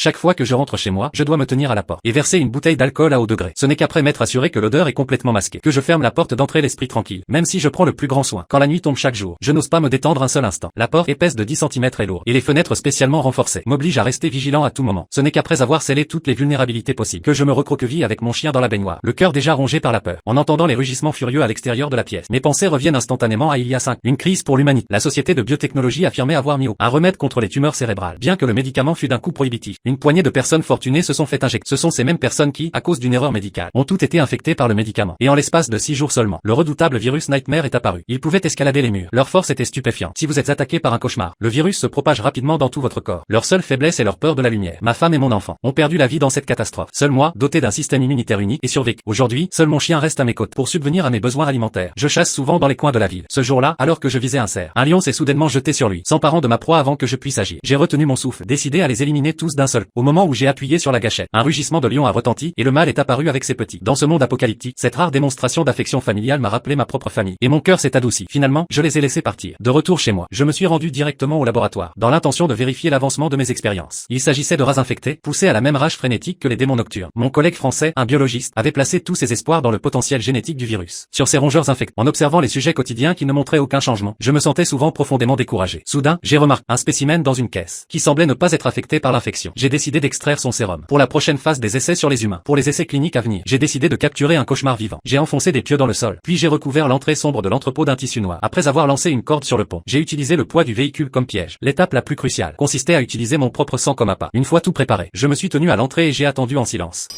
Chaque fois que je rentre chez moi, je dois me tenir à la porte et verser une bouteille d'alcool à haut degré. Ce n'est qu'après m'être assuré que l'odeur est complètement masquée, que je ferme la porte d'entrée l'esprit tranquille, même si je prends le plus grand soin. Quand la nuit tombe chaque jour, je n'ose pas me détendre un seul instant. La porte, épaisse de 10 cm est lourde, et les fenêtres spécialement renforcées, m'obligent à rester vigilant à tout moment. Ce n'est qu'après avoir scellé toutes les vulnérabilités possibles que je me recroqueville avec mon chien dans la baignoire, le cœur déjà rongé par la peur, en entendant les rugissements furieux à l'extérieur de la pièce. Mes pensées reviennent instantanément à il y a 5 une crise pour l'humanité. La société de biotechnologie affirmait avoir mis un remède contre les tumeurs cérébrales, bien que le médicament fût d'un coût prohibitif. Une poignée de personnes fortunées se sont fait injecter. Ce sont ces mêmes personnes qui, à cause d'une erreur médicale, ont toutes été infectées par le médicament. Et en l'espace de 6 jours seulement, le redoutable virus Nightmare est apparu. Il pouvait escalader les murs. Leur force était stupéfiante. Si vous êtes attaqué par un cauchemar, le virus se propage rapidement dans tout votre corps. Leur seule faiblesse est leur peur de la lumière. Ma femme et mon enfant ont perdu la vie dans cette catastrophe. Seul moi, doté d'un système immunitaire unique, et survécu. Aujourd'hui, seul mon chien reste à mes côtés pour subvenir à mes besoins alimentaires. Je chasse souvent dans les coins de la ville. Ce jour-là, alors que je visais un cerf, un lion s'est soudainement jeté sur lui, s'emparant de ma proie avant que je puisse agir. J'ai retenu mon souffle, décidé à les éliminer tous d'un seul coup. Au moment où j'ai appuyé sur la gâchette, un rugissement de lion a retenti, et le mâle est apparu avec ses petits. Dans ce monde apocalyptique, cette rare démonstration d'affection familiale m'a rappelé ma propre famille, et mon cœur s'est adouci. Finalement, je les ai laissés partir. De retour chez moi, je me suis rendu directement au laboratoire, dans l'intention de vérifier l'avancement de mes expériences. Il s'agissait de rats infectés, poussés à la même rage frénétique que les démons nocturnes. Mon collègue français, un biologiste, avait placé tous ses espoirs dans le potentiel génétique du virus, sur ces rongeurs infectés. En observant les sujets quotidiens qui ne montraient aucun changement, je me sentais souvent profondément découragé. Soudain, j'ai remarqué un spécimen dans une caisse, qui semblait ne pas être affecté par l'infection. J'ai décidé d'extraire son sérum, pour la prochaine phase des essais sur les humains. Pour les essais cliniques à venir, j'ai décidé de capturer un cauchemar vivant. J'ai enfoncé des pieux dans le sol, puis j'ai recouvert l'entrée sombre de l'entrepôt d'un tissu noir. Après avoir lancé une corde sur le pont, j'ai utilisé le poids du véhicule comme piège. L'étape la plus cruciale consistait à utiliser mon propre sang comme appât. Une fois tout préparé, je me suis tenu à l'entrée et j'ai attendu en silence.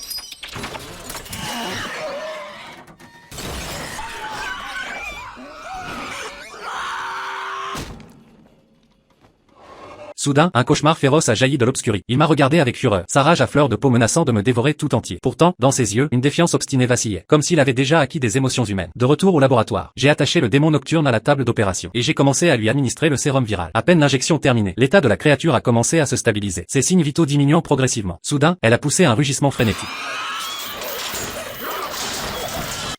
Soudain, un cauchemar féroce a jailli de l'obscurité. Il m'a regardé avec fureur, sa rage à fleur de peau menaçant de me dévorer tout entier. Pourtant, dans ses yeux, une défiance obstinée vacillait, comme s'il avait déjà acquis des émotions humaines. De retour au laboratoire, j'ai attaché le démon nocturne à la table d'opération, et j'ai commencé à lui administrer le sérum viral. À peine l'injection terminée, l'état de la créature a commencé à se stabiliser, ses signes vitaux diminuant progressivement. Soudain, elle a poussé un rugissement frénétique.